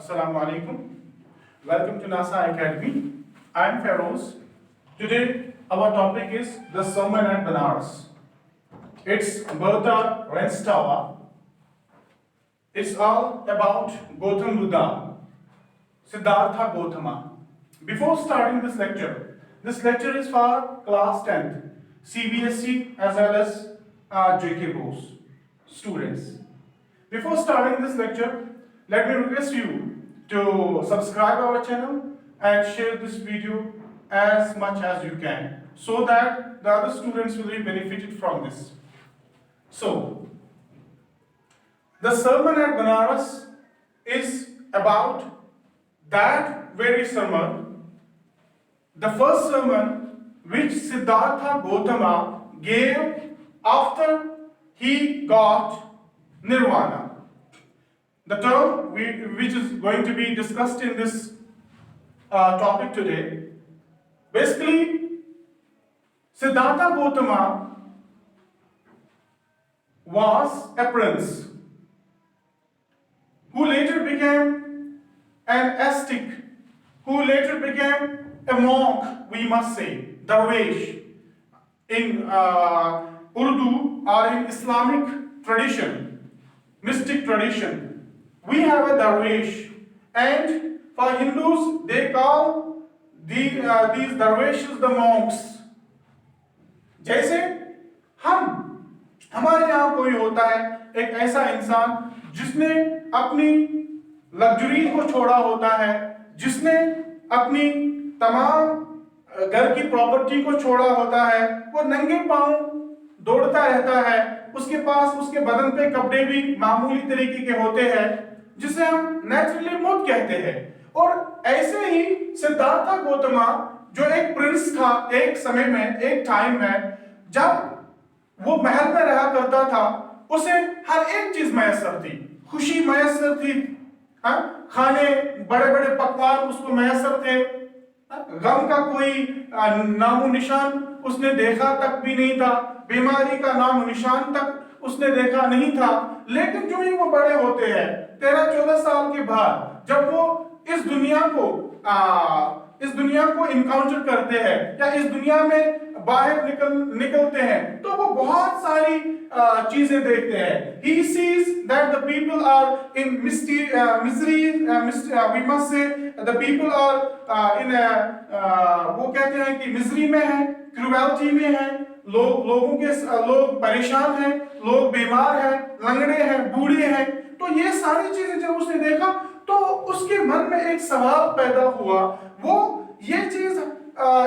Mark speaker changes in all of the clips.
Speaker 1: Assalamu alaikum. Welcome to NASA Academy. I am Feroz. Today our topic is the sermon at Banaras. It's Bertha Renstava. It's all about Gautam Buddha, Siddhartha Gautama. Before starting this lecture is for class 10th, CBSE as well as JK Bose students. Before starting this lecture, let me request you to subscribe our channel and share this video as much as you can so that the other students will be benefited from this. So, the sermon at Banaras is about that very sermon, the first sermon which Siddhartha Gautama gave after he got Nirvana. The term which is going to be discussed in this topic today, basically Siddhartha Gautama was a prince who later became an ascetic, who later became a monk, we must say, Darwish. In Urdu or in Islamic tradition, mystic tradition, we have a Darwish, and for Hindus they call these Darwishes the monks. जैसे हमारे यहाँ कोई होता है एक ऐसा इंसान जिसने अपनी लग्जरी को छोड़ा होता है, जिसने अपनी तमाम घर की प्रॉपर्टी को छोड़ा होता है, वो नंगे पांव दौड़ता रहता है, उसके पास उसके बदन पे कपड़े भी मामूली तरीके के होते हैं, जिसे हम नेचुरली मूड कहते हैं। और ऐसे ही सिद्धार्थ गौतमा जो एक प्रिंस था एक समय में, एक टाइम में, जब वो महल में रहा करता था, उसे हर एक चीज मैसर थी, खुशी मैसर थी, खाने बड़े बड़े पकवान उसको मैसर थे, गम का कोई नामो निशान उसने देखा तक भी नहीं था, बीमारी का नामो निशान तक उसने देखा नहीं था। लेकिन जो ही वो बड़े होते हैं 13-14 साल के बाद, जब वो इस दुनिया को इनकाउंटर करते हैं या इस दुनिया में बाहर निकलते हैं, तो वो बहुत सारी चीजें देखते हैं। He sees that the people are in misery, we must say the people are in वो कहते हैं कि मिजरी में है, क्रुएल्टी में है, लोग परेशान हैं, लोग बीमार हैं, लंगड़े हैं, बूढ़े हैं। तो ये सारी चीजें जब उसने देखा तो उसके मन में एक सवाल पैदा हुआ। वो ये चीज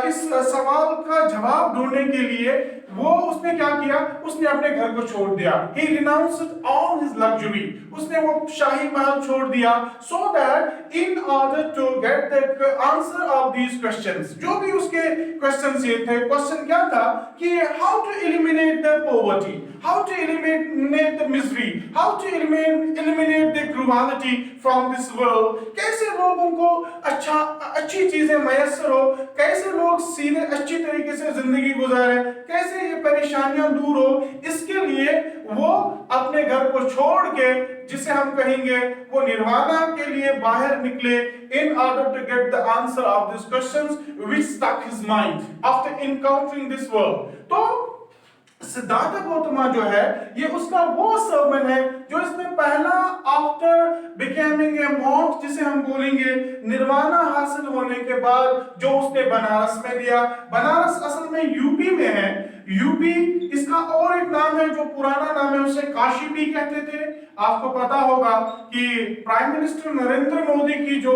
Speaker 1: इस सवाल का जवाब ढूंढने के लिए वो उसने क्या किया, उसने अपने घर को छोड़ दिया। He renounced all his luxury. उसने वो शाही महल छोड़ दिया so that in order to get the answer of these questions, जो भी उसके questions ये थे, question क्या था कि how to eliminate the poverty, how to eliminate the misery, how to eliminate the cruelty from this world, कैसे लोगों को अच्छी चीजें मैसर हो, कैसे लोग सीधे अच्छी तरीके से जिंदगी गुजारे, कैसे ये परेशानियां दूर हो। इसके लिए वो अपने घर को छोड़ के, जिसे हम कहेंगे वो निर्वाणा के लिए बाहर निकले in order to get the answer of these questions which stuck his mind after encountering this world। तो सिद्धार्थ गौतमा जो है ये उसका वो सर्मन है जो इसने पहला आफ्टर बिकमिंग ए मॉन्क, जिसे हम बोलेंगे निर्वाणा हासिल होने के बाद, जो उसने बनारस में दिया। बनारस असल में यूपी में है। यूपी इसका और एक नाम है, जो पुराना नाम है उसे काशी भी कहते थे। आपको पता होगा कि प्राइम मिनिस्टर नरेंद्र मोदी की जो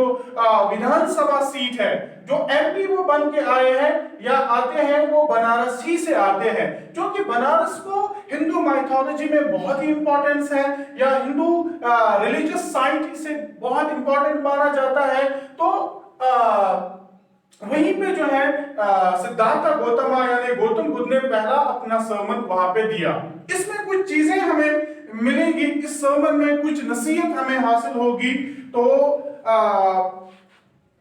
Speaker 1: विधानसभा सीट है, जो एमपी वो बन के आए हैं या आते हैं, वो बनारस ही से आते हैं, जो कि बनारस को हिंदू माइथोलॉजी में बहुत ही इंपॉर्टेंस है या हिंदू रिलीजियस साइट से बहुत इंपॉर्टेंट माना जाता है। तो वहीं पे जो है सिद्धार्थ गौतमा यानी गौतम बुद्ध ने पहला अपना सर्मन वहां पे दिया। इसमें कुछ चीजें हमें मिलेंगी, इस सर्मन में कुछ नसीहत हमें हासिल होगी। तो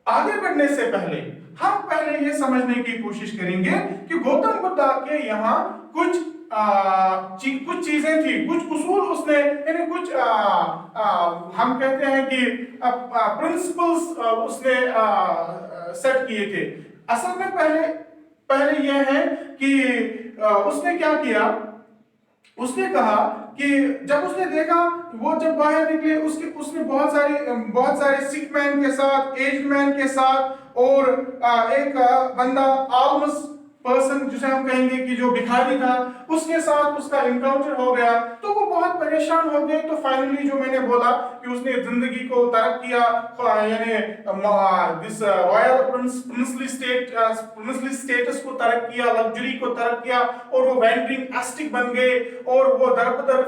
Speaker 1: आगे बढ़ने से पहले हम ये समझने की कोशिश करेंगे कि गौतम बुद्ध के यहाँ कुछ कुछ चीजें थी, कुछ उसूल उसने, यानी कुछ हम कहते हैं कि प्रिंसिपल्स उसने सेट किए थे। असल में पहले पहले यह है कि उसने क्या किया, उसने कहा कि जब उसने देखा, वो जब बाहर निकले, उसने बहुत सारे सिक मैन के साथ, एज्ड मैन के साथ, और एक बंदा आलमस पर्सन जिसे हम कहेंगे कि जो भिखारी था, उसके साथ उसका इनकाउंटर हो गया। तो वो बहुत परेशान हो गए। तो फाइनली जो मैंने बोला कि उसने जिंदगी को तर्क किया, यानी दिस रॉयल प्रिंसली स्टेटस को तर्क किया, लग्जरी को तर्क किया, और वो वैंडरिंग एस्टिक बन गए और वो दर बदर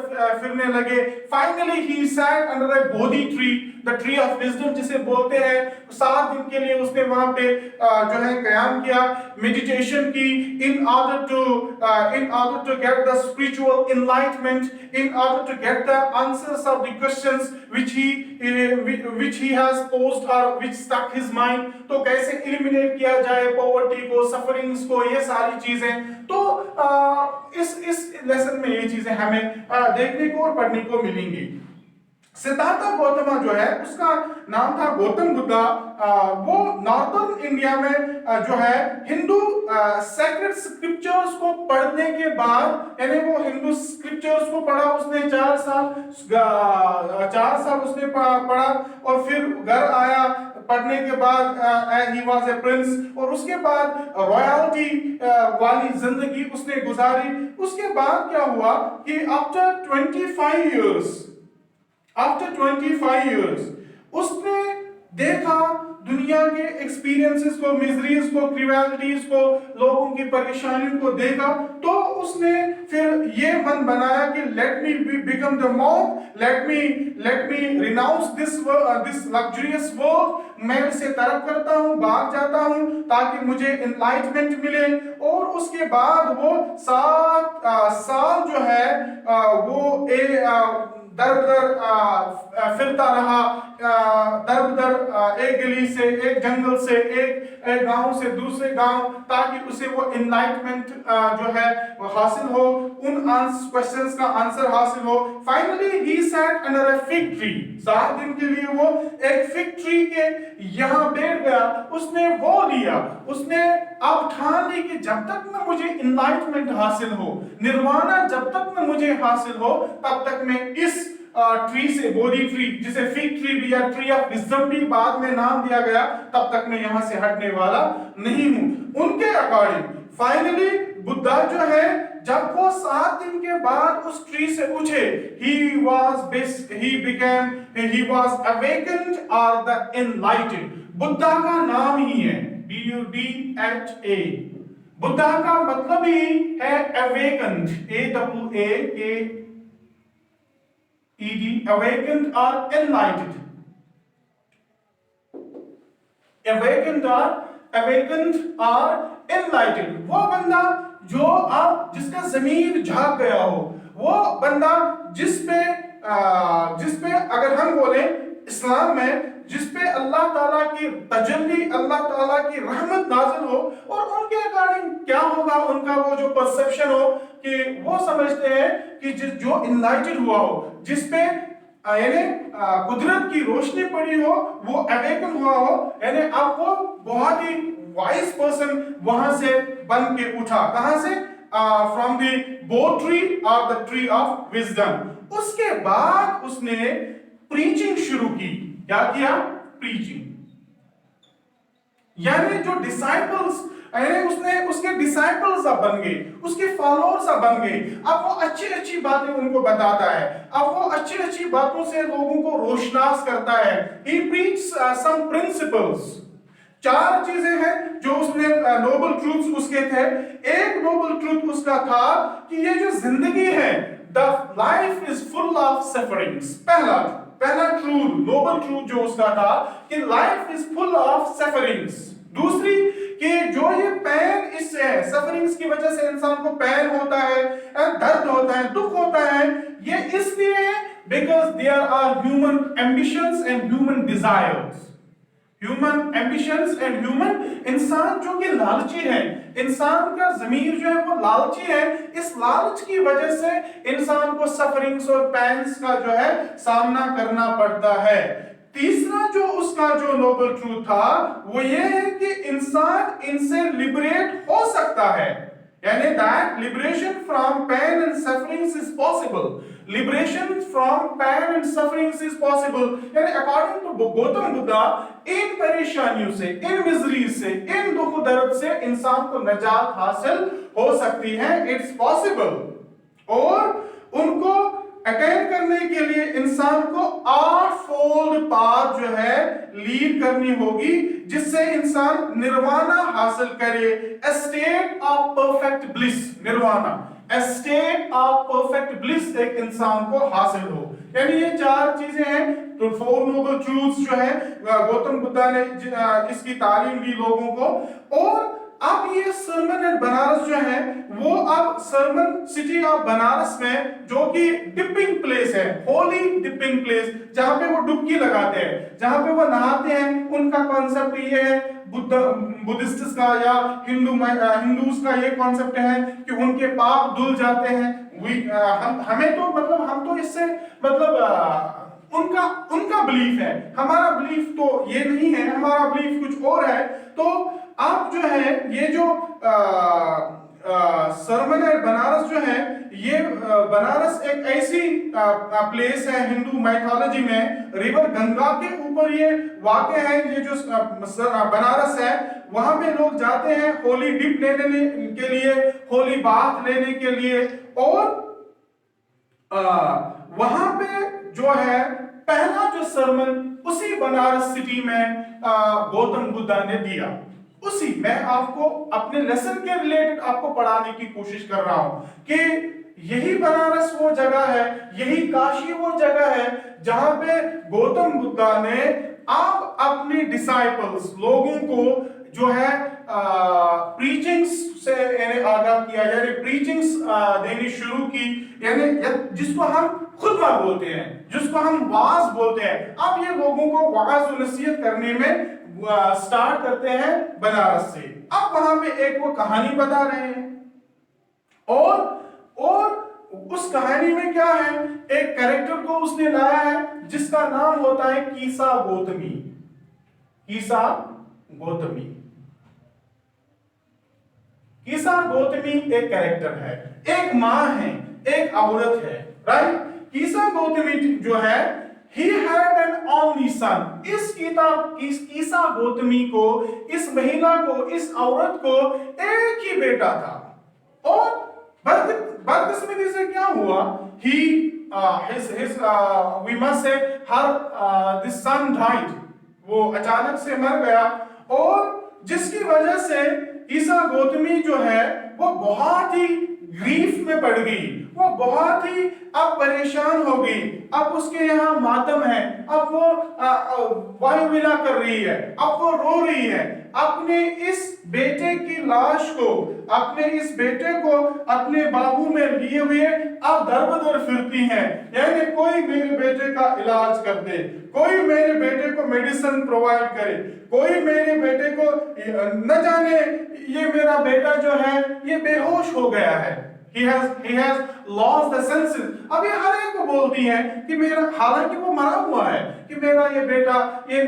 Speaker 1: फिरने लगे। Finally he sat under a Bodhi tree, the tree of wisdom जिसे बोलते हैं। 7 दिन के लिए उसने वहां पे जो है कयाम किया, मेडिटेशन की, in order to get the spiritual enlightenment, in order to get the answers of the questions which he has posed or which stuck his mind। तो कैसे eliminate किया जाए poverty को, sufferings को, ये सारी चीजें। तो इस लेसन में ये चीजें हमें देखने को और पढ़ने को मिलेंगी। सिद्धार्थ गौतम जो है, उसका नाम था गौतम बुद्धा। वो नॉर्दर्न इंडिया में जो है हिंदू सेक्रेड स्क्रिप्चर्स को पढ़ने के बाद, यानी वो हिंदू स्क्रिप्चर्स को पढ़ा उसने 4 साल उसने पढ़ा, और फिर घर आया पढ़ने के बाद, ही वाज ए प्रिंस, और उसके बाद रॉयल्टी वाली जिंदगी उसने गुजारी। उसके बाद क्या हुआ कि आफ्टर 25 years उसने देखा दुनिया के एक्सपीरियंसेस को, मिजरीज को, क्रिवलिटीज को, लोगों की परेशानियों को देखा। तो उसने फिर ये मन बनाया कि let me become the monk, let me renounce this luxurious world. मैं इससे तरफ करता हूँ, भाग जाता हूँ, ताकि मुझे एनलाइटमेंट मिले। और उसके बाद वो 7 साल जो है वो दर बदर फिरता रहा, दर बदर एक गली से, एक जंगल से, एक गांव से दूसरे गांव, ताकि उसे वो एनलाइटमेंट जो है वो हासिल हो, उन क्वेश्चंस का आंसर हासिल हो। Finally he sat under a fig tree. 7 दिन के लिए वो एक फिग ट्री के यहां बैठ गया। उसने वो लिया, उसने अब ठान ली कि जब तक न मुझे एनलाइटमेंट हासिल हो, निर्वाणा जब तक न मुझे हासिल हो, तब तक मैं इस ट्री से, बोधि ट्री जिसे फिग ट्री भी या ट्री ऑफ विजडम भी बाद में नाम दिया गया, तब तक मैं यहां से हटने वाला नहीं हूं। उनके अकॉर्डिंग फाइनली बुद्धा जो है, जब वो 7 दिन के बाद उस ट्री से उठे, he was awakened or the enlightened। Buddha का नाम ही है BUDHA। बुद्धा का मतलब ही है awakened, AWAKED, awakened or enlightened। awakened or enlightened, वो बंदा जो अब जिसका जमीन झांक गया हो, वो बंदा जिस पे अगर हम बोले इस्लाम में, जिस पे अल्लाह ताला की तजल्ली, अल्लाह ताला की रहमत नाज़िल हो, और उनके अकॉर्डिंग क्या होगा, उनका वो जो परसेप्शन हो कि वो समझते हैं कि जो इनलाइटेड हुआ हो, जिस पे यानी कुदरत की रोशनी पड़ी हो, वो अवेकन हुआ हो, यानी अब वो बहुत ही वाइज पर्सन वहां से बन के उठा। कहां से? फ्रॉम द बोध ट्री और द ट्री ऑफ विजडम। उसके बाद उसने प्रीचिंग शुरू की। क्या किया? प्रीचिंग। यानी जो डिसाइपल्स, यानी उसके डिसाइपल्स अब बन गए, उसके फॉलोअर्स अब बन गए। अब वो अच्छी अच्छी बातें उनको बताता है, अब वो अच्छी अच्छी बातों से लोगों को रोशनास करता है। He preaches some principles। 4 चीजें हैं जो उसने नोबल ट्रूथ्स उसके थे। एक नोबल ट्रूथ उसका था कि ये जो जिंदगी है, the life is full of sufferings. पहला ट्रूथ, नोबल ट्रूथ जो उसका था कि life is full of sufferings. दूसरी कि जो ये पेन, इससे है, सफरिंग्स की वजह से इंसान को पेन होता है, दर्द होता है, दुख होता है, ये इसलिए because there are human ambitions and human desires. Human ambitions and human, इंसान जो कि लालची है, इंसान का जमीर जो है वो लालची है, इस लालच की वजह से इंसान को सफरिंग्स और पेन्स का जो है सामना करना पड़ता है। तीसरा जो उसका जो नोबल ट्रूथ था वो ये है कि इंसान इनसे लिबरेट हो सकता है, यानी that liberation from pain and sufferings is possible, liberation from pain and sufferings is possible, यानी अकॉर्डिंग टू गौतम बुद्धा इन परेशानियों से, इन मिजरी से, इन दुख दर्द से इंसान को निजात हासिल हो सकती है, इट्स पॉसिबल। और उनको अटेन करने के लिए इंसान को 8 फोल्ड पाथ जो है लीड करनी होगी, जिससे इंसान निर्वाणा हासिल करे, a state of perfect bliss, nirvana, a state of perfect bliss एक इंसान को हासिल हो। यानी ये 4 चीजें हैं, तो 4 नोबल ट्रूथ्स जो है गौतम बुद्धा ने इसकी तालीम दी लोगों को। और अब ये सरमन एट बनारस जो है वो अब सरमन सिटी ऑफ बनारस में, जो कि डिपिंग प्लेस है, होली डिपिंग प्लेस, जहां पे वो डुबकी लगाते हैं, जहां पे वो नहाते हैं, उनका कॉन्सेप्ट ये है, बुद्धिस्ट का या हिंदूज का ये कॉन्सेप्ट है कि उनके पाप धुल जाते हैं। हमें तो मतलब हम तो इससे मतलब उनका बिलीफ है, हमारा बिलीफ तो ये नहीं है, हमारा बिलीफ कुछ और है। तो आप जो है ये जो सरमन एट बनारस जो है, ये बनारस एक ऐसी प्लेस है हिंदू माइथोलॉजी में, रिवर गंगा के ऊपर ये वाक़ है। ये जो बनारस है वहां पे लोग जाते हैं होली डिप लेने के लिए, होली बाथ लेने के लिए, और वहां पे जो है पहला जो सरमन उसी बनारस सिटी में गौतम बुद्धा ने दिया। उसी मैं आपको अपने लेसन के रिलेटेड आपको पढ़ाने की कोशिश कर रहा हूं कि यही बनारस वो जगह है, यही काशी वो जगह है जहां पे गौतम बुद्धा ने आप अपने डिसाइपल्स लोगों को जो है प्रीचिंग्स से आगाह किया, यानी प्रीचिंग्स देनी शुरू की, यानी जिसको हम खुतबा बोलते हैं, जिसको हम वाज बोलते हैं, अब ये लोगों को वाज और नसीहत करने में स्टार्ट करते हैं बनारस से। अब वहां पे एक वो कहानी बता रहे हैं, और उस कहानी में क्या है, एक कैरेक्टर को उसने लाया है जिसका नाम होता है कीसा गौतमी। कीसा गौतमी, कीसा गौतमी एक कैरेक्टर है, एक मां है, एक औरत है, राइट। कीसा गौतमी जो है, he had an only son। इस कीसा गौतमी को, इस महिला को, इस औरत को एक ही बेटा था, और बदकिस्मती से क्या हुआ, we must say this son died, वो अचानक से मर गया, और जिसकी वजह से कीसा गौतमी जो है वो बहुत ही ग्रीफ में पड़ गई, वो बहुत ही अब परेशान हो गई, अब उसके यहाँ मातम है, अब वो वायुविला कर रही है, अब वो रो रही है, अपने इस बेटे की लाश को, अपने इस बेटे को अपने बाहू में लिए हुए अब दर बदर फिरती हैं, यानी कोई मेरे बेटे का इलाज कर दे, कोई मेरे बेटे को मेडिसिन प्रोवाइड करे, कोई मेरे बेटे को, न जाने ये मेरा बेटा जो है ये बेहोश हो गया है, he has lost the senses। अब ये हर एक को बोलती है कि मेरा, हालांकि वो मरा हुआ है, कि मेरा ये बेटा ये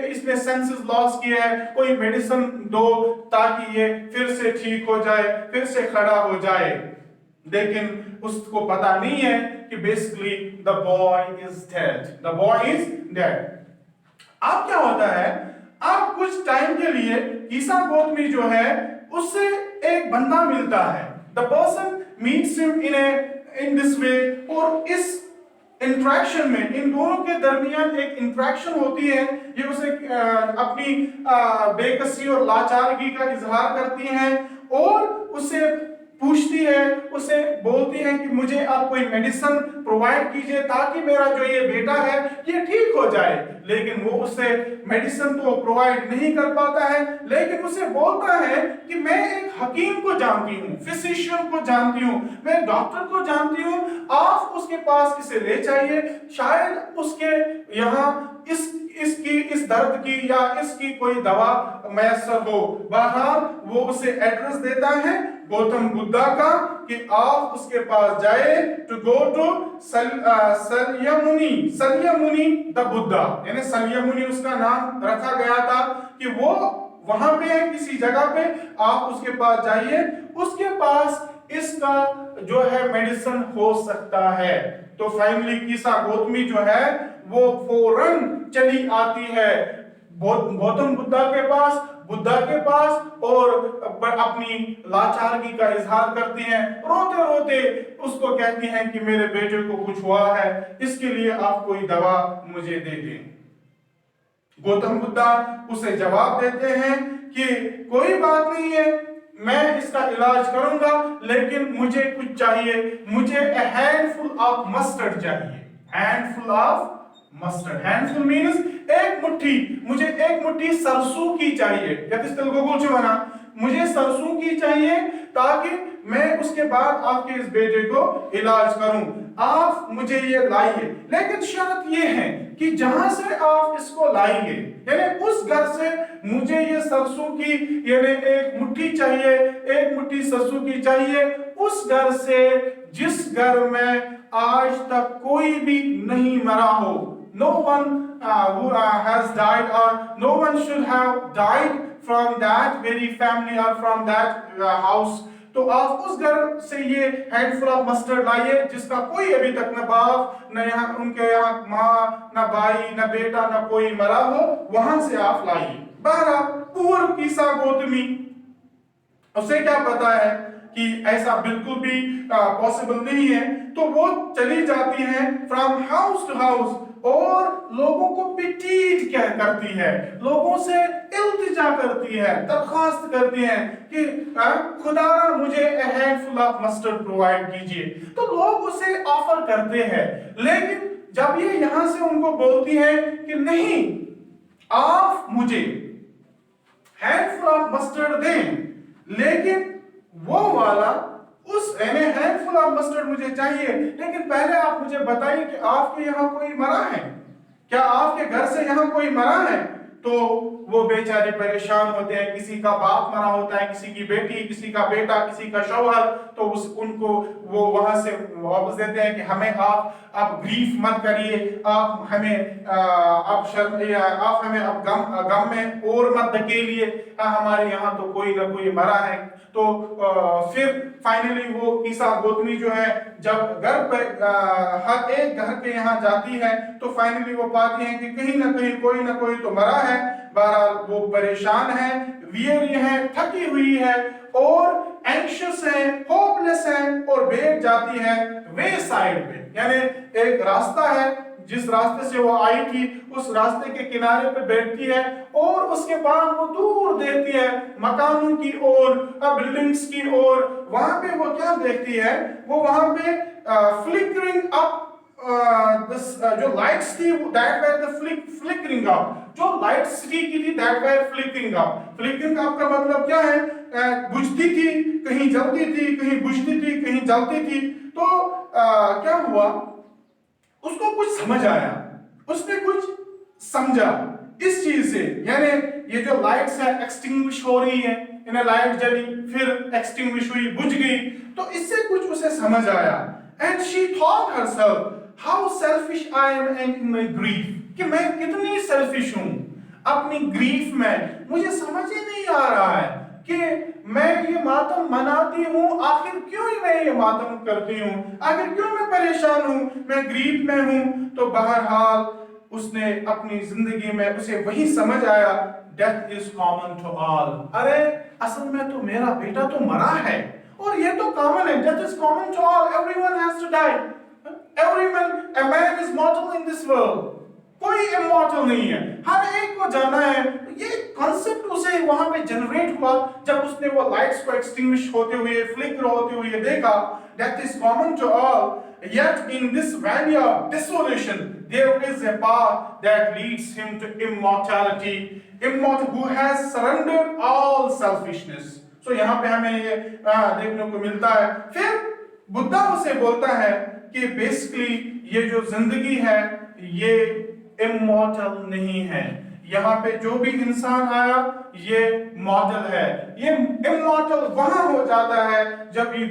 Speaker 1: इसने सेंसेस लॉस किया है, कोई मेडिसिन दो ताकि ये फिर से ठीक हो जाए, फिर से खड़ा हो जाए। लेकिन उसको पता नहीं है कि basically the boy is dead, the boy is dead. अब क्या होता है, अब कुछ टाइम के लिए कीसा गौतमी जो है उससे एक बंदा मिलता है, the person meets him in this way, और इस इंट्रैक्शन में इन दोनों के दरमियान एक इंट्रैक्शन होती है, ये उसे अपनी बेकसी और लाचारगी का इजहार करती हैं, और उसे पूछती है, उसे बोलती है कि मुझे आप कोई मेडिसिन प्रोवाइड कीजिए ताकि मेरा जो ये बेटा है ये ठीक हो जाए। लेकिन वो उससे मेडिसिन तो प्रोवाइड नहीं कर पाता है, लेकिन उसे बोलता है कि मैं एक हकीम को जानती हूँ, फिजिशियन को जानती हूँ, मैं डॉक्टर को जानती हूँ, उसके पास इसे ले जाइए, शायद उसके यहाँ इसकी इस दर्द की या इसकी कोई दवा मैसर हो। बहरहाल वो उसे एड्रेस देता है गौतम बुद्धा का कि आप उसके पास जाए, to go to Shakyamuni the Buddha, यानी सल्यमुनि उसका नाम रखा गया था कि वो वहां पे है किसी जगह पे, आप उसके पास जाइए, उसके पास इसका जो है मेडिसिन हो सकता है। तो फाइनली कीसा गौतमी जो है वो फौरन चली आती है गौतम बुद्धा के पास और अपनी लाचारगी का इजहार करती हैं, रोते रोते उसको कहती हैं कि मेरे बेटे को कुछ हुआ है, इसके लिए आप कोई दवा मुझे दे दें। गौतम बुद्धा उसे जवाब देते हैं कि कोई बात नहीं है, मैं इसका इलाज करूंगा, लेकिन मुझे कुछ चाहिए, मुझे a handful of mustard चाहिए। Handful of mustard, handful means एक मुट्ठी, मुझे एक मुट्ठी सरसों की चाहिए, मुझे सरसों की चाहिए ताकि मैं उसके बाद आपके इस बेटे को इलाज करूं, आप मुझे ये लाइए। लेकिन शर्त ये है कि जहां से आप इसको लाएंगे, यानी उस घर से मुझे ये सरसों की यानी एक मुट्ठी चाहिए, एक मुट्ठी सरसों की चाहिए, उस घर से जिस घर में आज तक कोई भी नहीं मरा हो, no one who has died or no one should have died from that very family or from that house। तो आप उस घर से ये हैंडफुल ऑफ मस्टर्ड लाइए जिसका कोई अभी तक न बाप न यहाँ उनके यहाँ माँ न भाई न बेटा न कोई मरा हो, वहां से आप लाइए। बहरहाल पूर्व कीसा गौतमी, उसे क्या पता है कि ऐसा बिल्कुल भी पॉसिबल नहीं है, तो वो चली जाती है फ्रॉम हाउस टू हाउस और लोगों को पिटीट क्या करती है, लोगों से इल्तिजा करती है, दरखास्त करती है कि खुदारा मुझे a handful of mustard provide कीजिए। तो लोग उसे ऑफर करते हैं, लेकिन जब ये यहां से उनको बोलती है कि नहीं, आप मुझे हैंडफुल ऑफ मस्टर्ड दें, लेकिन वो वाला उस हैंडफुल ऑफ मस्टर्ड मुझे चाहिए, लेकिन पहले आप मुझे बताइए कि आपके यहाँ कोई मरा है क्या, आपके घर से यहाँ कोई मरा है। तो वो बेचारे परेशान होते हैं, किसी का बाप मरा होता है, किसी की बेटी, किसी का बेटा, किसी का शौहर, तो उनको वो वहां से वापस देते हैं कि हमें आप ग्रीफ मत करिए, आप हमें आप हमें अब गम में और मत धकेलिए, हमारे यहाँ तो कोई ना कोई मरा है। तो फिर फाइनली वो कीसा गौतमी जो है जब घर पर हर एक घर के यहाँ जाती है, तो फाइनली वो पाती है कि कहीं ना कहीं कोई ना कोई तो मरा है। बहरहाल वो परेशान है, वीरी है, थकी हुई है और एंग्शियस है, होपलेस है और बैठ जाती है वे साइड पे, यानी एक रास्ता है जिस रास्ते से वो आई थी, उस रास्ते के किनारे पे बैठती है और उसके बाद वो दूर देखती है मकानों की ओर, बिल्डिंग्स की ओर। वहां पे वो क्या देखती है, वो वहां पे फ्लिकरिंग अप जो लाइट्स थी that were the flickering up, जो लाइट्स की थी that were flickering up. Flickering up का मतलब क्या है, बुझती थी, कहीं जलती थी, कहीं बुझती थी, कहीं जलती थी। तो क्या हुआ, उसको कुछ समझ आया, उसने कुछ समझा इस चीज से, यानी ये जो लाइट्स है एक्सटिंग्विश हो रही है, इन्हें लाइट जली फिर एक्सटिंग्विश हुई, बुझ गई, तो इससे कुछ उसे समझ आया। And she thought herself how selfish I am in my grief, कि मैं कितनी सेल्फिश हूं अपनी ग्रीफ में, मुझे समझ ही नहीं आ रहा है कि मैं ये मातम मनाती हूँ, आखिर क्यों मैं ये मातम करती हूँ, आखिर क्यों मैं परेशान हूँ, मैं ग्रीफ में हूँ। तो बहरहाल उसने अपनी जिंदगी में उसे वही समझ आया, death is common to all. अरे असल में तो मेरा बेटा तो मरा है और ये तो कॉमन है, death is common to all, everyone has to die, everyone, a man is mortal in this world, कोई इमॉर्टल नहीं है, हर एक को जाना है। ये कॉन्सेप्ट उसे वहां पे जनरेट हुआ जब उसने वो लाइट्स को एक्सटिंग्विश होते हुए, फ्लिकर होते हुए देखा। Death is common to all, yet in this valley of desolation there is a path that leads him to immortality, immortal who has surrendered all selfishness। so यहाँ पे हमें ये देखने को मिलता है। फिर बुद्धा उसे बोलता है कि बेसिकली ये जो जिंदगी है ये इमॉर्टल नहीं है, यहाँ पे जो भी इंसान आया ये मॉर्टल है। ये इमॉर्टल वहां हो जाता है जब ये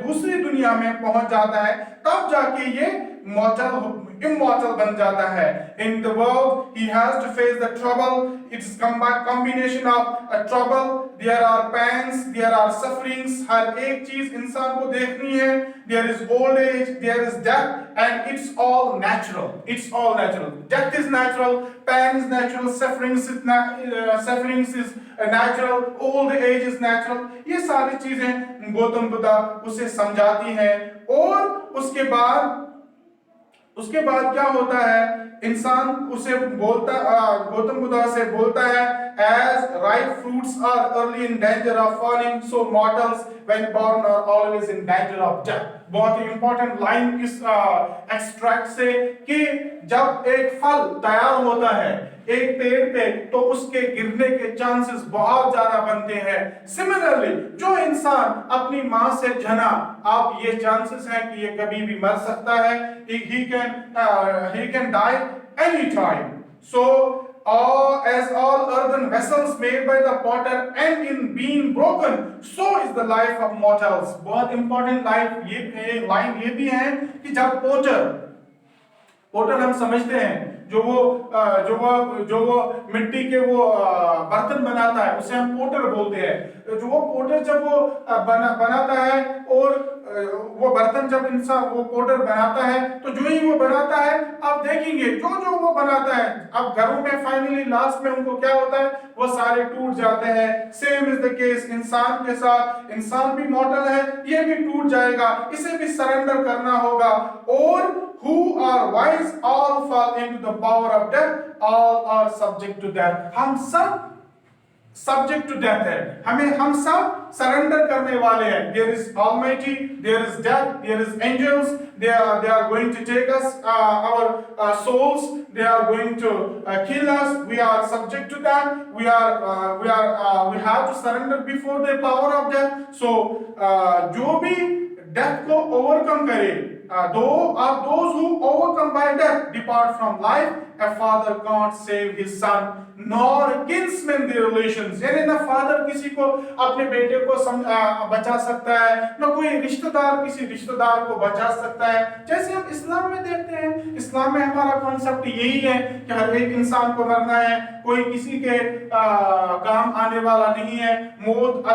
Speaker 1: दूसरी दुनिया में पहुंच जाता है, तब जाके ये immortal बन जाता है। In the world he has to face the trouble. It's combination of a trouble. There are pains, there are sufferings. हर एक चीज इंसान को देखनी है। There is old age, there is death, and it's all natural. It's all natural. Death is natural, pain is natural, sufferings is natural, old age is natural. ये सारी चीजें गौतम बुद्ध उसे समझाती हैं। और उसके बाद क्या होता है, इंसान उसे बोलता, गौतम बुद्ध से बोलता है, as ripe fruits are early in danger of falling, so mortals when born are always in danger of death. बहुत ही इंपॉर्टेंट लाइन इस एक्सट्रैक्ट से, कि जब एक फल तैयार होता है एक पेड़ पे तो उसके गिरने के चांसेस बहुत ज्यादा बनते हैं। सिमिलरली जो इंसान अपनी मां से जना, अब ये चांसेस हैं कि ये कभी भी मर सकता है, he can die any time. So as all earthen vessels made by the potter end in being broken, so is the life of mortals. बहुत इंपॉर्टेंट लाइन ये भी है कि जब पोटर हम समझते हैं जो वो मिट्टी के वो बर्तन बनाता है, उसे हम पोटर बोलते हैं। जो वो पोटर जब वो बनाता है, और वो बर्तन जब इंसान वो पोटर बनाता है, तो जो ही वो बनाता है, आप देखेंगे जो वो बनाता है, अब घरों में फाइनली लास्ट में उनको क्या होता है, वो सारे टूट जाते हैं। सेम इज द केस इंसान के साथ, इंसान भी मॉर्टल है, ये भी टूट जाएगा, इसे भी सरेंडर करना होगा। और who are wise all fall into the power of death, all are subject to death. हम सब subject to death है, हम सब सरेंडर करने वाले हैं। There is Almighty, there is death, there is angels, they are going to take us our souls, they are going to kill us, we are subject to that, we have to surrender before the power of death. So जो भी death को overcome करे, those who overcome by death depart from life. A father can't save his son, nor kinsmen their relations. यानी ना father किसी को अपने बेटे को बचा सकता है, ना कोई रिश्तेदार किसी रिश्तेदार को बचा सकता है। जैसे हम इस्लाम में देखते हैं, इस्लाम में हमारा कॉन्सेप्ट यही है कि हर एक इंसान को मरना है, कोई किसी के काम आने वाला नहीं है। मौत का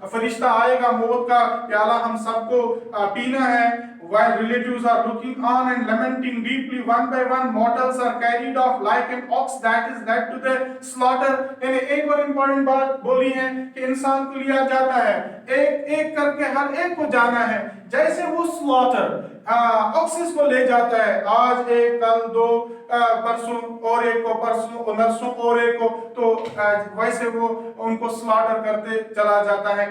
Speaker 1: फरिश्ता आएगा, मौत का प्याला हम सबको पीना है। While relatives are looking on and lamenting deeply, one by one mortals are carried off like an ox that is led to the slaughter. यानी एक और इम्पोर्टेंट बात बोली है कि इंसान को लिया जाता है, एक एक करके हर एक को जाना है। जैसे वो स्लॉटर ऑक्सिस को ले जाता है, आज एक, कल दो, परसों और एक को, परसों नरसों और एक को, तो वैसे वो उनको स्लॉटर करते चला जाता है।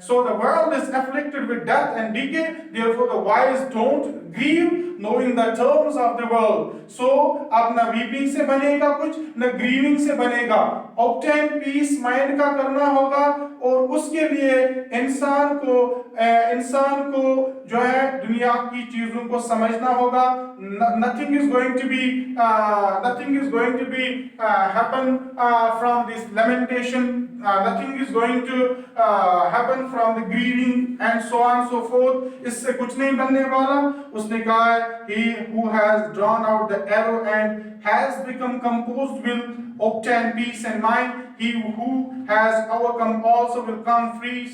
Speaker 1: So the world is afflicted with death and decay, therefore the wise don't grieve knowing the terms of the world. So अब न वीपिंग से बनेगा कुछ, न ग्रीविंग से बनेगा। obtain peace माइंड का करना होगा, और उसके लिए इंसान को जो है दुनिया की चीजों को समझना होगा। nothing is going to be happen from this lamentation, nothing is going to happen from the grieving and so on so forth. इससे कुछ नहीं बनने वाला। उसने कहा है, he who has drawn out the arrow and has become composed will obtain peace and mind. He who has overcome also will come free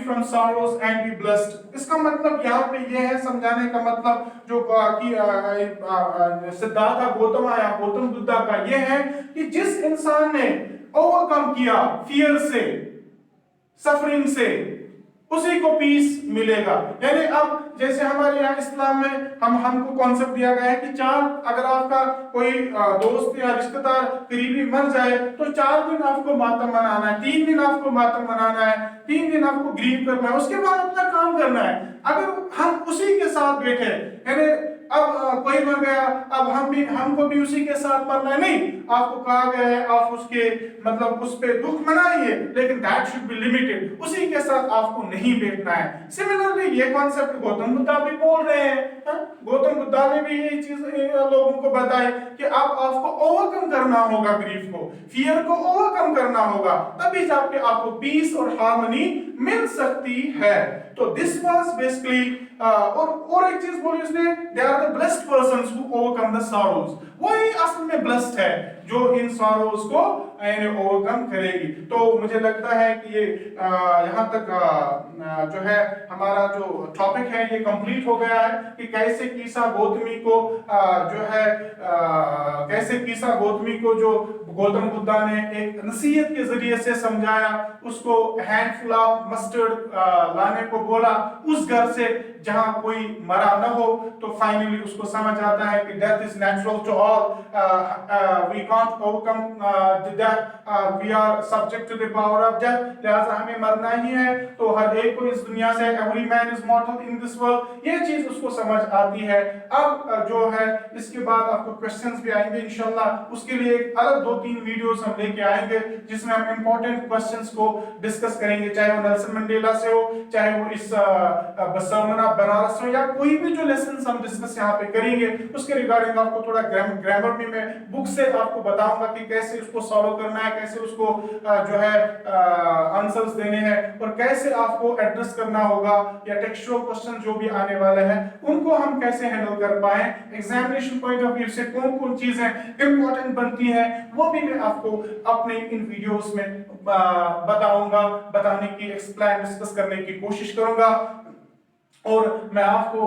Speaker 1: from sorrows and be blessed. इसका मतलब यहाँ पे ये है, समझाने का मतलब जो सिद्धार्थ गौतम बुद्ध का ये है कि जिस इंसान ने ओवरकम किया फियर से, सफरिंग से, उसी को पीस मिलेगा। यानी अब जैसे हमारे यहाँ इस्लाम में हमको कॉन्सेप्ट दिया गया है कि अगर आपका कोई दोस्त या रिश्तेदार करीबी मर जाए तो 4 दिन आपको मातम मनाना है, 3 दिन आपको मातम मनाना है, 3 दिन आपको ग्रीव करना है, उसके बाद अपना काम करना है। अगर हम उसी के साथ बैठे, यानी अब कोई मर गया, अब हमको भी उसी के साथ मरना है, नहीं, आपको कहा गया है आप उसके मतलब उस पे दुख मनाइए, लेकिन दैट शुड बी लिमिटेड, उसी के साथ आपको नहीं बैठना है। सिमिलरली ये कॉन्सेप्ट गौतम गौतम बुद्धा भी बोल रहे हैं, गौतम बुद्धा ने भी ये चीज लोगों को बताई कि आपको ओवरकम करना होगा ग्रीफ को, फियर को ओवरकम करना होगा, तभी जाके आपको पीस और हार्मनी मिल सकती है। तो दिस वाज बेसिकली और एक चीज बोली उसने, they are the blessed persons who overcome the sorrows, वही असल में ब्लेस्ड है जो इन सॉरोज को ओवरकम करेगी। तो मुझे लगता है कि ये यहाँ तक जो है हमारा जो टॉपिक है ये कंप्लीट हो गया है कि कैसे कीसा गौतमी को जो है कैसे कीसा गौतमी को जो गौतम बुद्धा ने एक नसीहत के जरिए से समझाया, उसको हैंडफुल ऑफ मस्टर्ड लाने को बोला उस घर से जहां कोई मरा न हो, तो फाइनली उसको समझ आता है कि death is natural to all, we can't overcome death, we are subject to the power of death, लिहाजा हमें मरना ही है। तो हर एक को इस दुनिया से, every man is mortal in this world, ये चीज उसको समझ आती है। अब जो है इसके बाद आपको क्वेश्चंस भी आएंगे इंशाल्लाह, उसके लिए एक अलग 2-3 वीडियोस हम लेके आएंगे जिसमें हम इंपॉर्टेंट क्वेश्चंस को डिस्कस करेंगे, चाहे वो नेल्सन मंडेला से हो, चाहे वो इस बसवना बनारस हो, या कोई भी जो लेसन्स हम डिस्कस यहाँ पे करेंगे उसके रिगार्डिंग आपको थोड़ा ग्रामर भी मैं बुक से आपको बताऊंगा कि कैसे उसको सॉल्व करना है, कैसे उसको जो है आंसर्स देने हैं, और कैसे आपको एड्रेस करना होगा, या टेक्सचुअल क्वेश्चन जो भी आने वाले हैं उनको हम कैसे हैंडल कर पाए, एग्जामिनेशन पॉइंट ऑफ व्यू से कौन कौन चीजें इंपॉर्टेंट बनती हैं, वो भी मैं आपको अपने इन वीडियोस में बताऊंगा, बताने की, एक्सप्लेन, डिस्कस करने की कोशिश करूंगा। और मैं आपको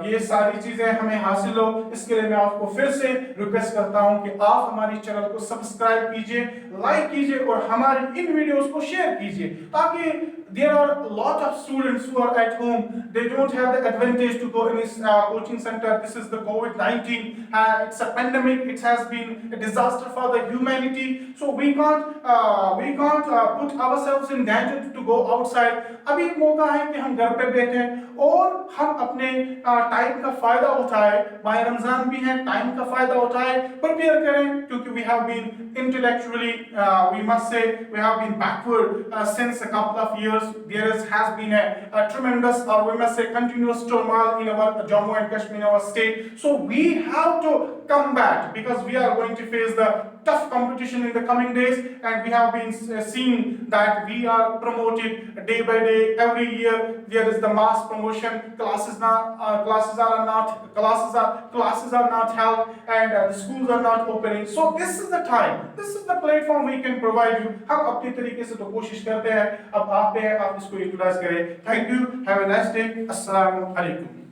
Speaker 1: ये सारी चीजें हमें हासिल हो, इसके लिए मैं आपको फिर से रिक्वेस्ट करता हूं कि आप हमारी चैनल को सब्सक्राइब कीजिए, लाइक कीजिए और हमारे इन वीडियोस को शेयर कीजिए, ताकि there are a lot of students who are at home, they don't have the advantage to go in this coaching center. This is the COVID-19, it's a pandemic, it has been a disaster for the humanity, so we can't put ourselves in danger to go outside. अभी एक मौका है कि हम घर पे बैठे और हम अपने टाइम का फायदा उठाए, माह रमजान भी है, टाइम का फायदा उठाए, प्रिपेयर करें, क्योंकि we have been intellectually we must say we have been backward since a couple of years. There has been a tremendous, or we must say continuous turmoil in our Jammu and Kashmir, our state, so we have to combat, because we are going to face the tough competition in the coming days, and we have been seeing that we are promoted day by day, every year there is the mass promotion, classes are not held, and the schools are not opening, so this is the time, this is the platform we can provide you. हम अपने तरीके से तो कोशिश करते हैं, अब आप पे है आप इसको यूटिलाइज करें। Thank you, have a nice day, अस्सलाम वालेकुम।